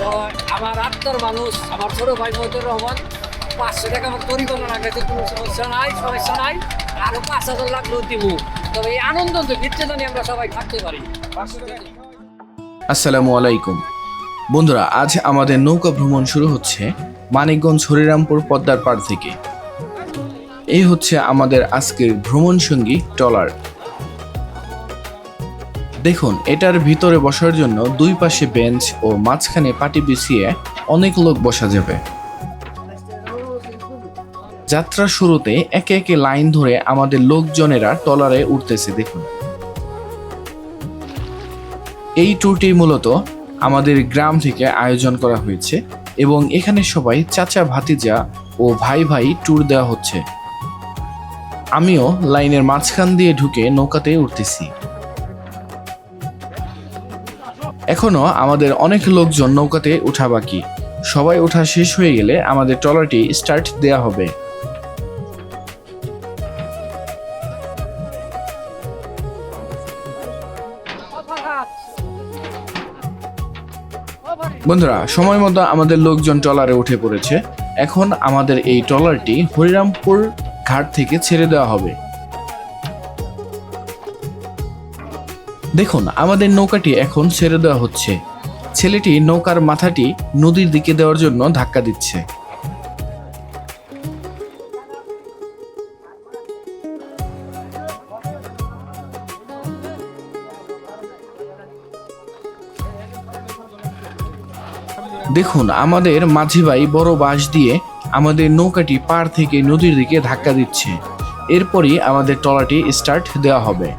তো আমার আত্মার মানুষ আমার ছোট ভাই মহিদুর রহমান 500 টাকা আমার পরিকল্পনা রাখাতে কোনো সমস্যা নাই আরো 5,000 লাগলেও দিব। তবে এই আনন্দ ভিত্তি জানি আমরা সবাই থাকতে পারি। আসসালামু আলাইকুম বন্ধুরা, আজ আমাদের নৌকা ভ্রমণ শুরু হচ্ছে মানিকগঞ্জ হরিরামপুর পদ্মার পাড় থেকে। এই হচ্ছে আমাদের আজকের ভ্রমণ সঙ্গী ট্রলার। দেখুন, এটার ভিতরে বসার জন্য দুই পাশে বেঞ্চ ও মাঝখানে পাটি বিছিয়ে অনেক লোক বসা যাবে। যাত্রার শুরুতে একে একে লাইন ধরে আমাদের লোকজনেরা ট্রলারে উঠতেছে। দেখুন, এই ট্যুরটি মূলত আমাদের গ্রাম থেকে আয়োজন করা হয়েছে এবং এখানে সবাই চাচা ভাতিজা ও ভাই ভাই ট্যুর দেওয়া হচ্ছে। আমিও লাইনের মাঝখান দিয়ে ঢুকে নৌকাতে উঠতেছি। এখনো আমাদের অনেক লোকজন নৌকাতে ওঠা বাকি। সবাই ওঠা শেষ হয়ে গেলে আমাদের ট্রলারটি স্টার্ট দেয়া হবে। বন্ধুরা, সময় মতো আমাদের লোকজন ট্রলারে উঠে পড়েছে। এখন আমাদের এই ট্রলারটি হরিরামপুর ঘাট থেকে ছেড়ে দেওয়া হবে। দেখুন, আমাদের নৌকাটি এখন ছেড়ে দেওয়া হচ্ছে। ছেলেটি নৌকার মাথাটি নদীর দিকে দেওয়ার জন্য ধাক্কা দিচ্ছে। দেখুন, আমাদের মাঝি ভাই বড় বাঁশ দিয়ে আমাদের নৌকাটি পাড় থেকে নদীর দিকে ধাক্কা দিচ্ছে। এরপরই আমাদের ট্রলারটি স্টার্ট দেওয়া হবে।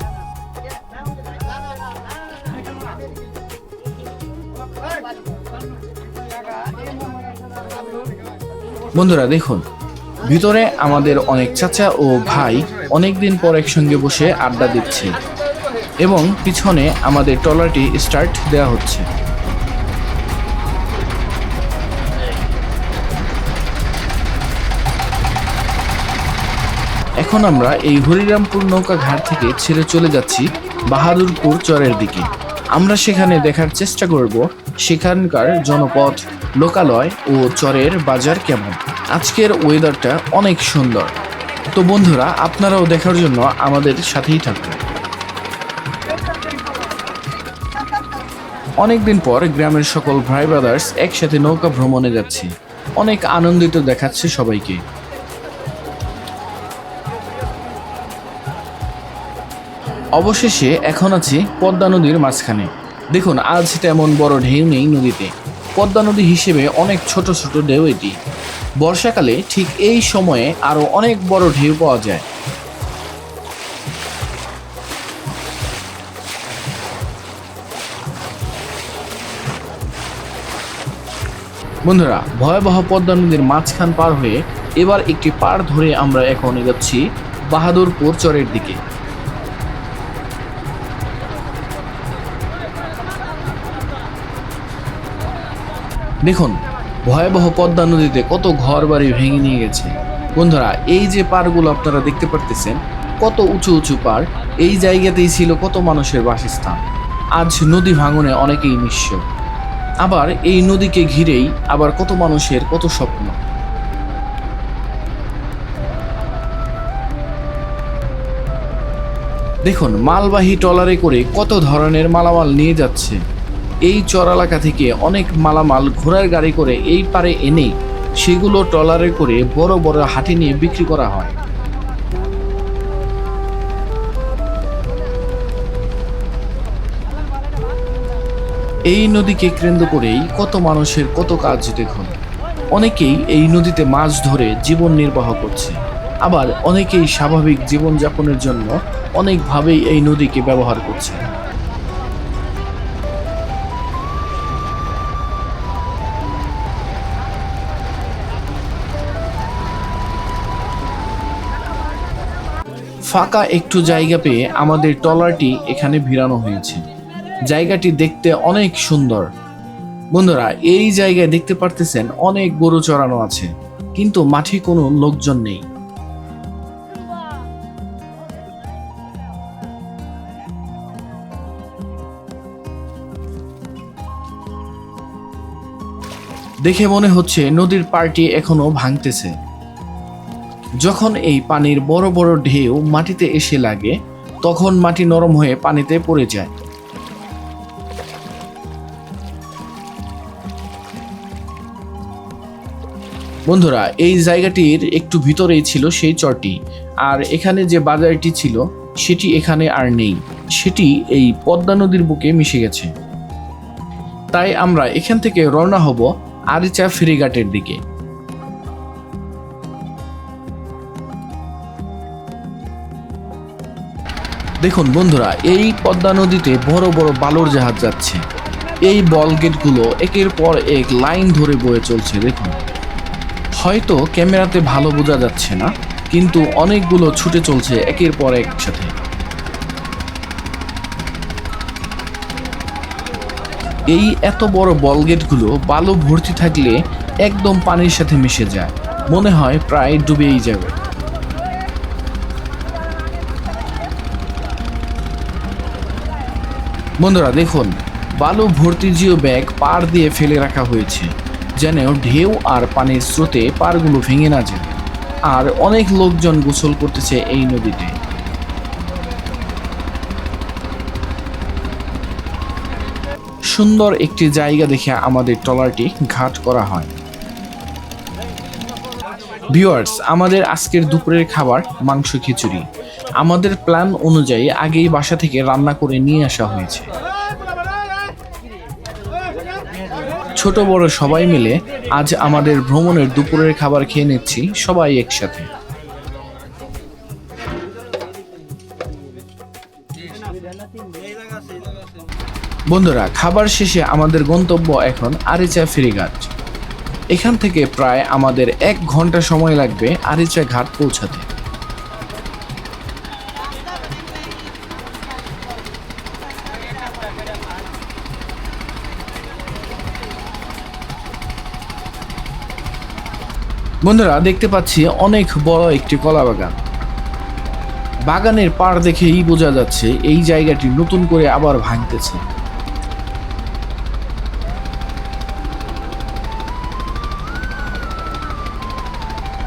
বন্ধুরা দেখুন, ভিতরে আমাদের অনেক চাচা ও ভাই অনেকদিন পর একসঙ্গে বসে আড্ডা দিচ্ছে এবং পিছনে আমাদের ট্রলারটি স্টার্ট দেওয়া হচ্ছে। এখন আমরা এই হরিরামপুর নৌকা ঘাট থেকে ছেড়ে চলে যাচ্ছি বাহাদুরপুর চরের দিকে। আমরা সেখানে দেখার চেষ্টা করব সেখানকার জনপদ, লোকালয় ও চরের বাজার কেমন। আজকের ওয়েদারটা অনেক সুন্দর। তো বন্ধুরা, আপনারাও দেখার জন্য আমাদের সাথেই থাকুন। অনেকদিন পর গ্রামের সকল ভাই ব্রাদার্স একসাথে নৌকা ভ্রমণে যাচ্ছি। অনেক আনন্দিত দেখাচ্ছে সবাইকে। অবশেষে এখন আছি পদ্মা নদীর মাঝখানে। দেখুন, আজ তেমন বড় ঢেউ নেই নদীতে। পদ্মা নদী হিসেবে অনেক ছোট ছোট ঢেউ এটি। বর্ষাকালে ঠিক এই সময়ে আরো অনেক বড় ঢেউ পাওয়া যায়। বন্ধুরা, ভয়াবহ পদ্মা নদীর মাঝখান পার হয়ে এবার একটি পাড় ধরে আমরা এখন এগোচ্ছি বাহাদুরপুর চরের দিকে। দেখুন, ভয়াবহ পদ্মা নদীতে কত ঘর বাড়ি ভেঙে নিয়ে গেছে। বন্ধুরা, এই যে পাড়গুলো আপনারা দেখতে পারতেছেন, কত উঁচু উঁচু পাড়। এই জায়গাতেই ছিল কত মানুষের বাসস্থান। আজ নদী ভাঙনে অনেকেই নিঃস্ব। আবার এই নদীকে ঘিরেই আবার কত মানুষের কত স্বপ্ন। দেখুন, মালবাহী ট্রলারে করে কত ধরনের মালামাল নিয়ে যাচ্ছে। এই চর এলাকা থেকে অনেক মালামাল ঘোড়ার গাড়ি করে এই পারে এনে সেগুলো ট্রলারে করে বড় বড় হাটে নিয়ে বিক্রি করা হয়। এই নদীকে কেন্দ্র করেই কত মানুষের কত কাজ। দেখুন, অনেকেই এই নদীতে মাছ ধরে জীবন নির্বাহ করছে। আবার অনেকেই স্বাভাবিক জীবনযাপনের জন্য অনেকভাবেই এই নদীকে ব্যবহার করছে। ফাঁকা একটু জায়গা পেয়ে আমাদের ট্রলারটি এখানে ভিড়ানো হয়েছে। জায়গাটি দেখতে অনেক সুন্দর। বন্ধুরা, এই জায়গায় দেখতে পারতেছেন অনেক গরু চড়ানো আছে, কিন্তু মাঠে কোনো লোকজন নেই। দেখে মনে হচ্ছে নদীর পাড়টি এখনো ভাঙতেছে। যখন এই পানির বড় বড় ঢেউ মাটিতে এসে লাগে তখন মাটি নরম হয়ে পানিতে পড়ে যায়। বন্ধুরা, এই জায়গাটির একটু ভিতরেই ছিল সেই চরটি, আর এখানে যে বাজারটি ছিল সেটি এখানে আর নেই, সেটি এই পদ্মা নদীর বুকে মিশে গেছে। তাই আমরা এখান থেকে রওনা হব আরিচা ফেরিঘাটের দিকে। দেখুন বন্ধুরা, এই পদ্মা নদীতে বড় বড় বালুর জাহাজ যাচ্ছে। এই বল গেটগুলো একের পর এক লাইন ধরে বয়ে চলছে। দেখুন, হয়তো ক্যামেরাতে ভালো বোঝা যাচ্ছে না, কিন্তু অনেকগুলো ছুটে চলছে একের পর এক সাথে। এই এত বড় বল গেটগুলো বালু ভর্তি থাকলে একদম পানির সাথে মিশে যায়, মনে হয় প্রায় ডুবেই যাবে। বন্ধুরা দেখুন, বালু ভর্তি জিও ব্যাগ পার দিয়ে ফেলে রাখা হয়েছে, যেন ঢেউ আর পানির স্রোতে পারগুলো ভেঙে না যায়। আর অনেক লোকজন গোসল করতেছে এই নদীতে। সুন্দর একটি জায়গা দেখে আমাদের ট্রলারটি ঘাট করা হয়। ভিউয়ার্স, আমাদের আজকের দুপুরের খাবার মাংস খিচুড়ি। আমাদের প্ল্যান অনুযায়ী আগেই বাসা থেকে রান্না করে নিয়ে আসা হয়েছে। ছোট বড় সবাই মিলে আজ আমাদের ভ্রমণের দুপুরের খাবার খেয়ে নিচ্ছি সবাই একসাথে। বন্ধুরা, খাবার শেষে আমাদের গন্তব্য এখন আরিচা ফেরিঘাট। এখান থেকে প্রায় আমাদের 1 ঘন্টা সময় লাগবে আরিচা ঘাট পৌঁছাতে। বন্ধুরা, দেখতে পাচ্ছি অনেক বড় একটি কলা বাগান। বাগানের পাড় দেখেই বোঝা যাচ্ছে এই জায়গাটি নতুন করে আবার ভাঙতেছে।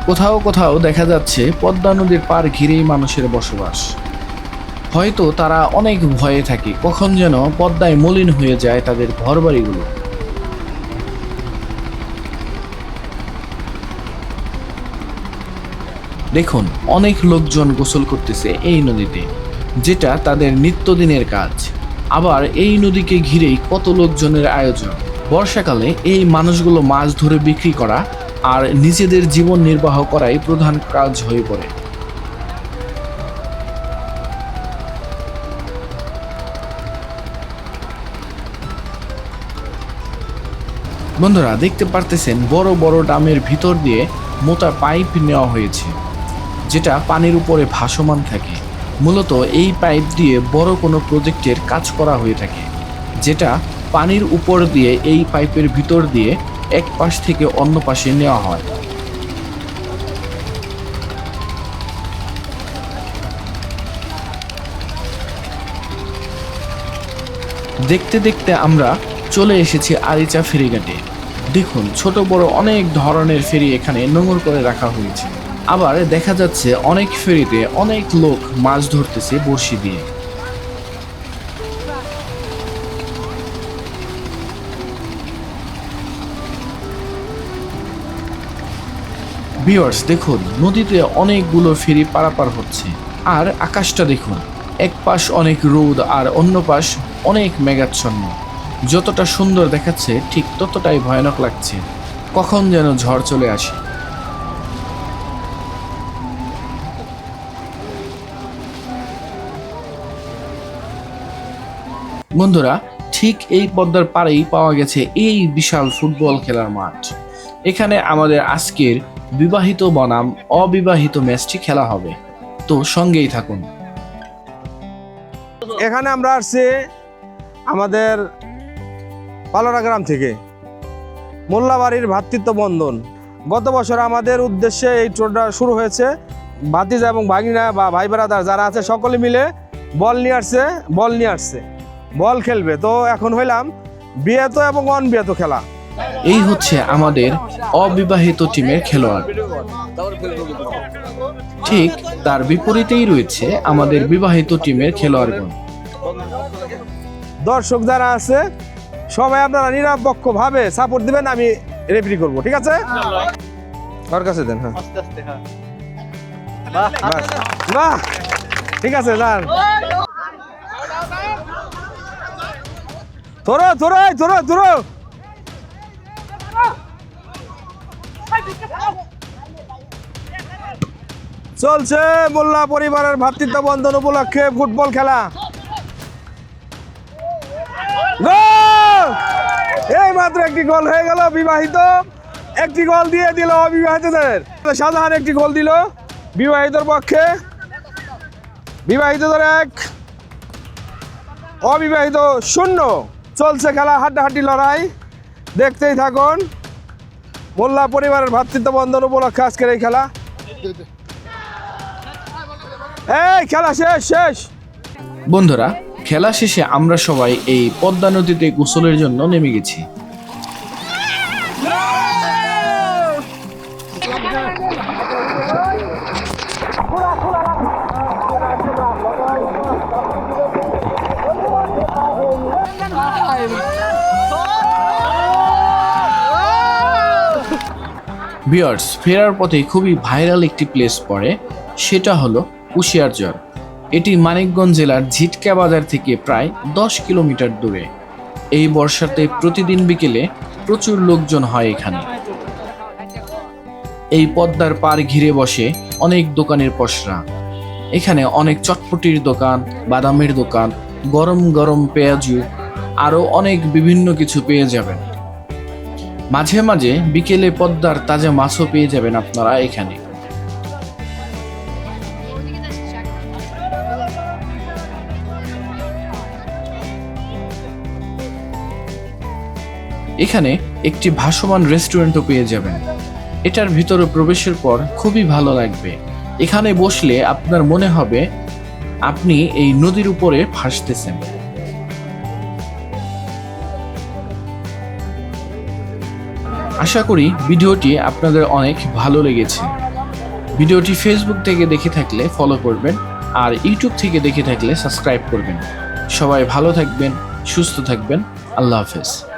কোথাও কোথাও দেখা যাচ্ছে পদ্মা নদীর পাড় ঘিরেই মানুষের বসবাস। হয়তো তারা অনেক ভয়ে থাকে কখন যেন পদ্মায় মলিন হয়ে যায় তাদের ঘরবাড়িগুলো। দেখুন, অনেক লোকজন গোসল করতেছে এই নদীতে, যেটা তাদের নিত্যদিনের কাজ। আবার এই নদীকে ঘিরেই কত লোকজনের আয়োজন। বর্ষাকালে এই মানুষগুলো মাছ ধরে বিক্রি করা আর নিজেদের জীবন নির্বাহ করাই প্রধান কাজ হয়ে পড়ে। বন্ধুরা, দেখতে পারতেছেন বড় বড় ড্রামের ভিতর দিয়ে মোটা পাইপ নেওয়া হয়েছে, যেটা পানির উপরে ভাসমান থাকে। মূলত এই পাইপ দিয়ে বড় কোনো প্রজেক্টের কাজ করা হয়ে থাকে, যেটা পানির উপর দিয়ে এই পাইপের ভিতর দিয়ে এক পাশ থেকে অন্য পাশে নেওয়া হয়। দেখতে দেখতে আমরা চলে এসেছি আরিচা ফেরিঘাটে। দেখুন, ছোট বড় অনেক ধরনের ফেরি এখানে নোঙর করে রাখা হয়েছে। আবার দেখা যাচ্ছে অনেক ফেরিতে অনেক লোক মাছ ধরতেছে বড়শি দিয়ে। ভিউয়ার্স, দেখুন নদীতে অনেকগুলো ফেরি পারাপার হচ্ছে। আর আকাশটা দেখুন, এক পাশ অনেক রোদ আর অন্য পাশ অনেক মেঘাচ্ছন্ন। যতটা সুন্দর দেখাচ্ছে ঠিক ততটাই ভয়ানক লাগছে, কখন যেন ঝড় চলে আসে। বন্ধুরা, ঠিক এই পদ্মার পাড়েই পাওয়া গেছে এই বিশাল ফুটবল খেলার মাঠ। এখানে আমাদের আজকের বিবাহিত বনাম অবিবাহিত ম্যাচটি খেলা হবে, তো সঙ্গেই থাকুন। এখানে আমরা আসছি আমাদের পালোরা গ্রাম থেকে, মোল্লাবাড়ির ভ্রাতৃত্ব বন্ধন। গত বছর আমাদের উদ্দেশ্যে এই ট্যুরটা শুরু হয়েছে। ভাতিজা এবং ভাগিনা বা ভাই ব্রাদার যারা আছে সকলে মিলে বল নিয়ে আসছে, বল খেলবে। তো এখন হইলাম বিয়েত এবং অনবিয়েত খেলা। এই হচ্ছে আমাদের অবিবাহিত টিমের খেলোয়াড়। ঠিক তার বিপরীতেই রয়েছে আমাদের বিবাহিত টিমের খেলোয়াড়গণ। দর্শক যারা আছে সবাই আপনারা নিরপেক্ষ ভাবে সাপোর্ট দিবেন, আমি রেফারি করব, ঠিক আছে? ওর কাছে দেন। হ্যাঁ, বাস। বাহ, ঠিক আছে, যান। ধরো ধরো ধরো ধরো। চলছে মোল্লা পরিবারের ভ্রাতৃত্ব বন্ধন উপলক্ষে ফুটবল খেলা। গোল! এই মাত্র একটি গোল হয়ে গেল। বিবাহিত একটি গোল দিয়ে দিল অবিবাহিতদের। শাহজাহান একটি গোল দিল বিবাহিতর পক্ষে। বিবাহিতদের 1, অবিবাহিত 0। চলছে খেলা, হাড্ডাহাড্ডি লড়াই, দেখতেই থাকুন। মোল্লা পরিবারের ভ্রাতৃত্ব বন্ধন উপলক্ষে আজকের এই খেলা। এই খেলা শেষ শেষ। বন্ধুরা, খেলা শেষে আমরা সবাই এই পদ্মা নদীতে গোসলের জন্য নেমে গেছি। ভিউয়ার্স, ফেরার পথে খুবই ভাইরাল একটি প্লেস পড়ে, সেটা হলো কুশিয়ারচর। এটি মানিকগঞ্জ জেলার ঝিটকা বাজার থেকে প্রায় 10 কিলোমিটার দূরে। এই বর্ষাতে প্রতিদিন বিকেলে প্রচুর লোকজন হয় এখানে। এই পদ্মার পার ঘিরে বসে অনেক দোকানের পসরা। এখানে অনেক চটপটির দোকান, বাদামের দোকান, গরম গরম পেঁয়াজু, আরও অনেক বিভিন্ন কিছু পেয়ে যাবেন। মাঝে মাঝে বিকেলে পদ্মার তাজা মাছও পেয়ে যাবেন আপনারা এখানে। এখানে একটি ভাসমান রেস্টুরেন্টও পেয়ে যাবেন। এটার ভিতরে প্রবেশের পর খুবই ভালো লাগবে। এখানে বসলে আপনার মনে হবে আপনি এই নদীর উপরে ভাসতেছেন। আশা করি ভিডিওটি আপনাদের অনেক ভালো লেগেছে। ভিডিওটি ফেসবুক থেকে দেখে থাকলে ফলো করবেন, আর ইউটিউব থেকে দেখে থাকলে সাবস্ক্রাইব করবেন। সবাই ভালো থাকবেন, সুস্থ থাকবেন। আল্লাহ হাফেজ।